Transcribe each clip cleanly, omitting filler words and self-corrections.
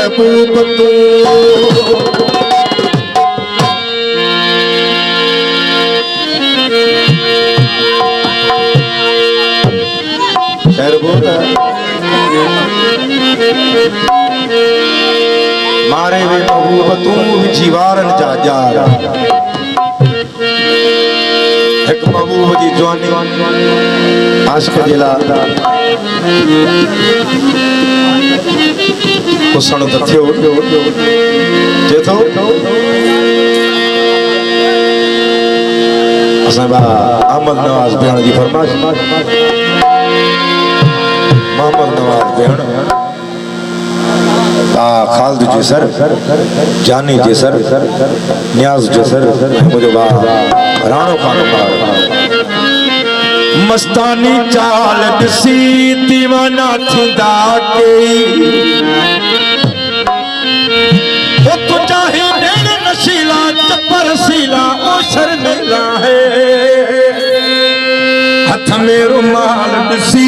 महबूब तू मारे वे महबूब तू जीवारन जा जार एक महबूब जी जवानी आशिक दिला कुसण थियो जेतो असां अहमद नवाज भेण जी फरमाइश मोहम्मद नवाज भेण खालिद जी सर जानी जी सर न्याज जी सर मुझे राणो खान मस्तानी चाल दिसी दीवाना थींदा कई वो तो चाहे नैन नशीला चपर सीला ओ शर्मिला है हथ में रुमाल दिसी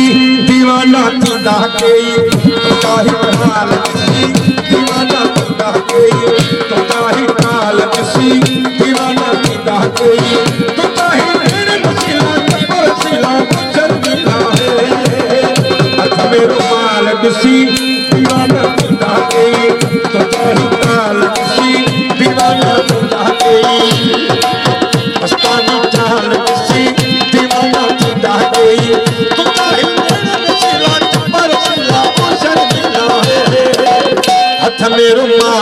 दीवाना थींदा कई चाहे रुमाल दिसी दीवाना थींदा कई तो चाहे काल दिसी दीवाना थींदा कई तो चाहे नैन नशीला चपर सीला शर्मिला है हथ में रुमाल दिसी दीवाना थींदा कई तो चाहे काल दिसी दीवाना थींदा कई मस्तानी चाल दिसी दीवाना थींदा कई तो चाहे नैन नशीला चपर सीला ओ शर्मिला है हथ में रुमाल